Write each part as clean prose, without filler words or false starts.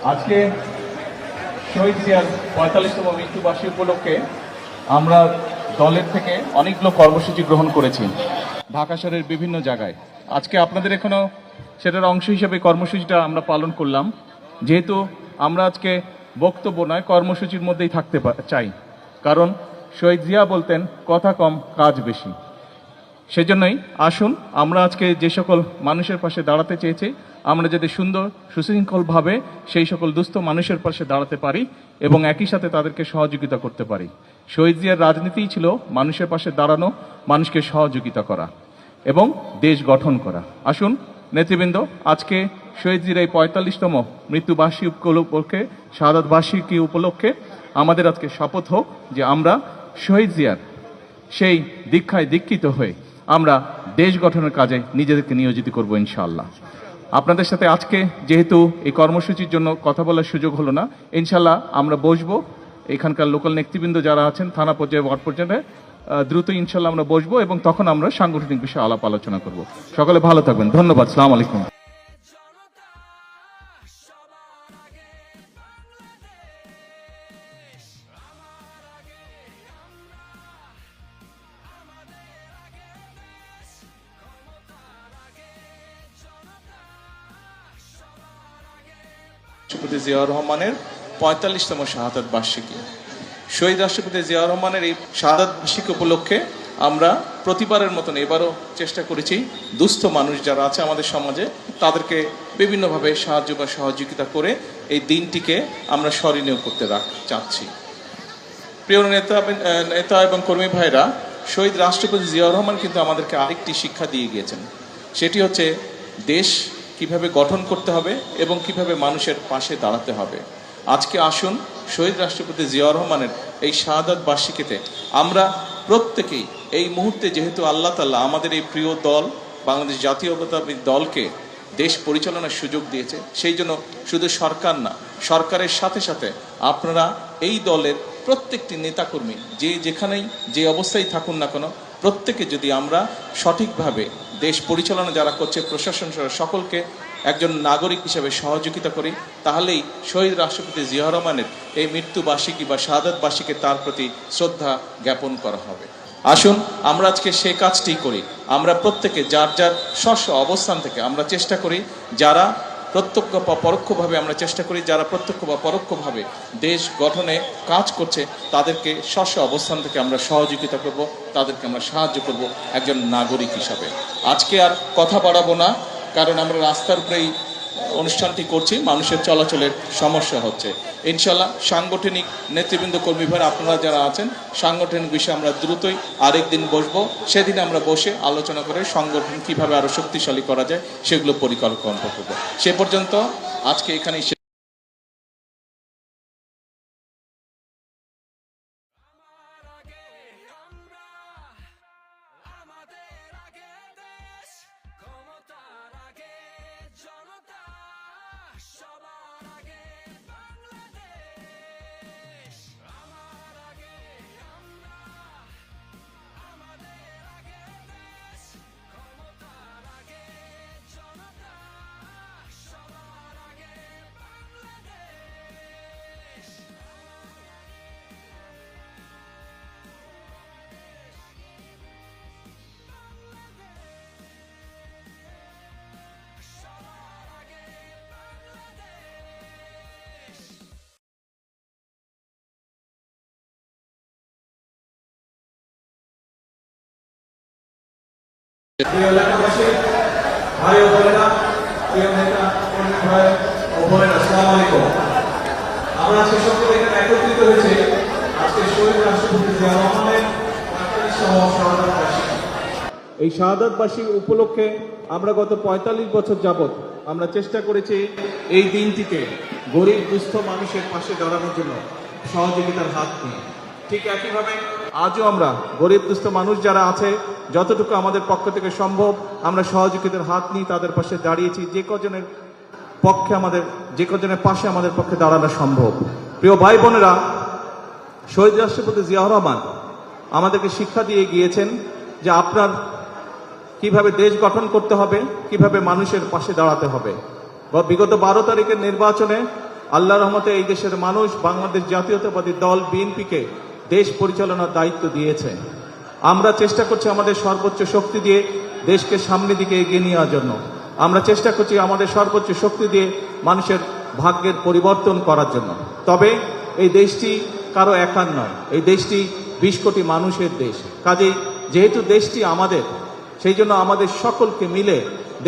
আজকে শহীদ জিয়ার ৪৫তম মৃত্যুবার্ষিকী উপলক্ষে আমরা দলের থেকে অনেকগুলো কর্মসূচি গ্রহণ করেছি ঢাকা শহরের বিভিন্ন জায়গায়। আজকে আপনাদের এখানেও সেটার অংশ হিসেবে কর্মসূচিটা আমরা পালন করলাম। যেহেতু আমরা আজকে বক্তব্য নয়, কর্মসূচির মধ্যেই থাকতে চাই, কারণ শহীদ জিয়া বলতেন কথা কম কাজ বেশি। সেজন্যই আসুন আমরা আজকে যে সকল মানুষের পাশে দাঁড়াতে চেয়েছি, আমরা যাতে সুন্দর সুশৃঙ্খলভাবে সেই সকল দুস্থ মানুষের পাশে দাঁড়াতে পারি এবং একই সাথে তাদেরকে সহযোগিতা করতে পারি। শহীদ জিয়ার রাজনীতিই ছিল মানুষের পাশে দাঁড়ানো, মানুষকে সহযোগিতা করা এবং দেশ গঠন করা। আসুন নেতৃবৃন্দ, আজকে শহীদ জিয়ার এই ৪৫তম মৃত্যুবার্ষিকী উপলক্ষে, শাহাদাত বার্ষিকী উপলক্ষে আমাদের আজকে শপথ হোক যে আমরা শহীদ জিয়ার সেই দীক্ষায় দীক্ষিত হয়ে আমরা দেশ গঠনের কাজে নিজেদেরকে নিয়োজিত করব ইনশাআল্লাহ। আপনাদের সাথে আজকে যেহেতু এই কর্মসূচির জন্য কথা বলার সুযোগ হলো না, ইনশাআল্লাহ আমরা বসবো, এখানকার লোকাল নেতৃবৃন্দ যারা আছেন থানা পর্যায়ে, ওয়ার্ড পর্যায়ে দ্রুত ইনশাআল্লাহ আমরা বসবো এবং তখন আমরা সাংগঠনিক বিষয়ে আলাপ আলোচনা করব। সকলে ভালো থাকবেন, ধন্যবাদ, আসসালামু আলাইকুম। রাষ্ট্রপতি জিয়াউর রহমানের ৪৫তম শাহাদাত বার্ষিকী। শহীদ রাষ্ট্রপতি জিয়াউর রহমানের এই শাহাদাত বার্ষিকী উপলক্ষে আমরা প্রতিবারের মতন এবারও চেষ্টা করেছি দুস্থ মানুষ যারা আছে আমাদের সমাজে তাদেরকে বিভিন্নভাবে সাহায্য বা সহযোগিতা করে এই দিনটিকে আমরা স্মরণীয় করতে চাচ্ছি। প্রিয় নেতা এবং কর্মী ভাইরা, শহীদ রাষ্ট্রপতি জিয়াউর রহমান কিন্তু আমাদেরকে আরেকটি শিক্ষা দিয়ে গিয়েছেন, সেটি হচ্ছে দেশ কিভাবে গঠন করতে হবে এবং কিভাবে মানুষের পাশে দাঁড়াতে হবে। আজকে আসুন শহীদ রাষ্ট্রপতি জিয়াউর রহমানের এই শাহাদাত বার্ষিকীতে আমরা প্রত্যেকেই এই মুহূর্তে, যেহেতু আল্লাহ তাআলা আমাদের এই প্রিয় দল বাংলাদেশ জাতীয়তাবাদী দলকে দেশ পরিচালনার সুযোগ দিয়েছে, সেই জন্য শুধু সরকার না, সরকারের সাথে সাথে আপনারা এই দলের প্রত্যেকটি নেতাকর্মী যে যেখানেই যে অবস্থায় থাকুন না কেন, প্রত্যেকে যদি আমরা সঠিকভাবে দেশ পরিচালনা যারা করছে, প্রশাসন সকলকে একজন নাগরিক হিসেবে সহযোগিতা করি, তাহলেই শহীদ রাষ্ট্রপতি জিয়াউর রহমানের এই মৃত্যুবার্ষিকী বা শাহাদাত বার্ষিকী তার প্রতি শ্রদ্ধা জ্ঞাপন করা হবে। আসুন আমরা আজকে সে কাজটি করি। আমরা প্রত্যেকে যার যার স্ব অবস্থান থেকে আমরা চেষ্টা করি, যারা প্রত্যক্ষ বা পরোক্ষভাবে আমরা চেষ্টা করি, যারা প্রত্যক্ষ বা পরোক্ষভাবে দেশ গঠনে কাজ করছে তাদেরকে স্ব অবস্থান থেকে আমরা সহযোগিতা করব, তাদেরকে আমরা সাহায্য করব একজন নাগরিক হিসাবে। আজকে আর কথা বাড়াবো না, কারণ আমরা রাস্তার উপরেই অনুষ্ঠানটি করছি, মানুষের চলাচলের সমস্যা হচ্ছে। ইনশাল্লাহ সাংগঠনিক নেতৃবৃন্দ, কর্মী ভাই আপনারা যারা আছেন, সাংগঠনিক বিষয়ে আমরা দ্রুতই আরেকদিন বসবো, সেদিন আমরা বসে আলোচনা করে সংগঠন কিভাবে আরো শক্তিশালী করা যায় সেগুলো পরিকল্পনা করব। সে পর্যন্ত আজকে এখানেই এলাকাবাসী, ভাই ও বোনেরা, প্রিয় নেতা কর্মী ভাই ও বোনেরা, আসসালামু আলাইকুম। আমরা আজকে সকলে এখানে একত্রিত হয়েছি আজকে শহীদ রাষ্ট্রপতি জিয়াউর রহমানের ৪৫তম শাহাদাত বার্ষিকী। এই শাহাদাত বার্ষিকী উপলক্ষে আমরা গত ৪৫ বছর যাবৎ আমরা চেষ্টা করেছি এই দিনটিকে গরিব দুস্থ মানুষের পাশে দাঁড়ানোর জন্য সহযোগিতার হাত নিয়ে। ঠিক একইভাবে আজও আমরা গরিব দুস্থ মানুষ যারা আছে, যতটুকু আমাদের পক্ষ থেকে সম্ভব আমরা সহযোগিতার হাত নিয়ে তাদের পাশে দাঁড়িয়েছি, যে কজনের পাশে আমাদের পক্ষে দাঁড়ানো সম্ভব। প্রিয় ভাই বোনেরা, শহীদ রাষ্ট্রপতি জিয়াউর রহমান আমাদেরকে শিক্ষা দিয়ে গিয়েছেন যে আপনার কিভাবে দেশ গঠন করতে হবে, কিভাবে মানুষের পাশে দাঁড়াতে হবে। বিগত 12 তারিখের নির্বাচনে আল্লাহর রহমতে এই দেশের মানুষ বাংলাদেশ জাতীয়তাবাদী দল বিএনপিকে দেশ পরিচালনার দায়িত্ব দিয়েছে। আমরা চেষ্টা করছি আমাদের সর্বোচ্চ শক্তি দিয়ে দেশকে সামনের দিকে এগিয়ে নেওয়ার জন্য। আমরা চেষ্টা করছি আমাদের সর্বোচ্চ শক্তি দিয়ে মানুষের ভাগ্যের পরিবর্তন করার জন্য। তবে এই দেশটি কারো একার নয়, এই দেশটি 20 কোটি মানুষের দেশ। কাজেই যেহেতু দেশটি আমাদের, সেই জন্য আমাদের সকলকে মিলে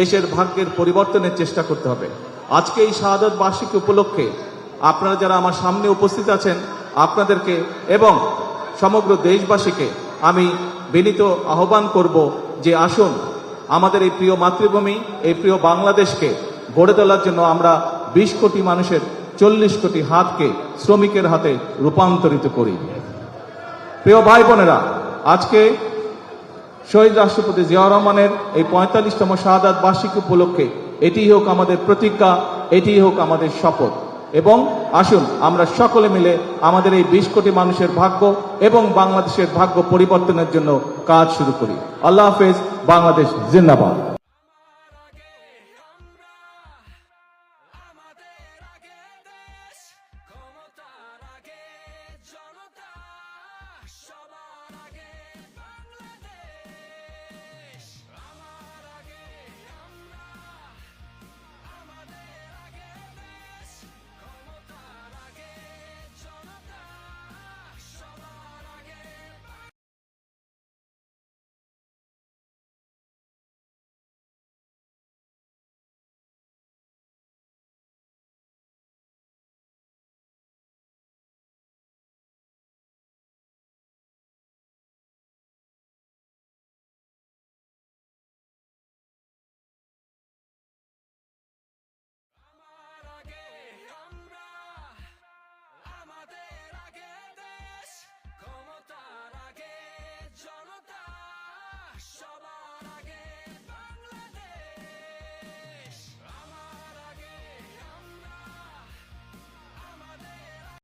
দেশের ভাগ্যের পরিবর্তনের চেষ্টা করতে হবে। আজকে এই শাহাদাত বার্ষিকী উপলক্ষে আপনারা যারা আমার সামনে উপস্থিত আছেন, আপনাদেরকে এবং সমগ্র দেশবাসীকে আমি বিনীত আহ্বান করব যে আসুন আমাদের এই প্রিয় মাতৃভূমি, এই প্রিয় বাংলাদেশকে গড়ে তোলার জন্য আমরা 20 কোটি মানুষের 40 কোটি হাতকে শ্রমিকের হাতে রূপান্তরিত করি। প্রিয় ভাই বোনেরা, আজকে শহীদ রাষ্ট্রপতি জিয়াউর রহমানের এই 45তম শাহাদাত বার্ষিকী উপলক্ষে এটিই হোক আমাদের প্রতিজ্ঞা, এটিই হোক আমাদের শপথ। এবং আসুন আমরা সকলে মিলে আমাদের এই 20 কোটি মানুষের ভাগ্য এবং বাংলাদেশের ভাগ্য পরিবর্তনের জন্য কাজ শুরু করি। আল্লাহ হাফেজ। বাংলাদেশ জিন্দাবাদ।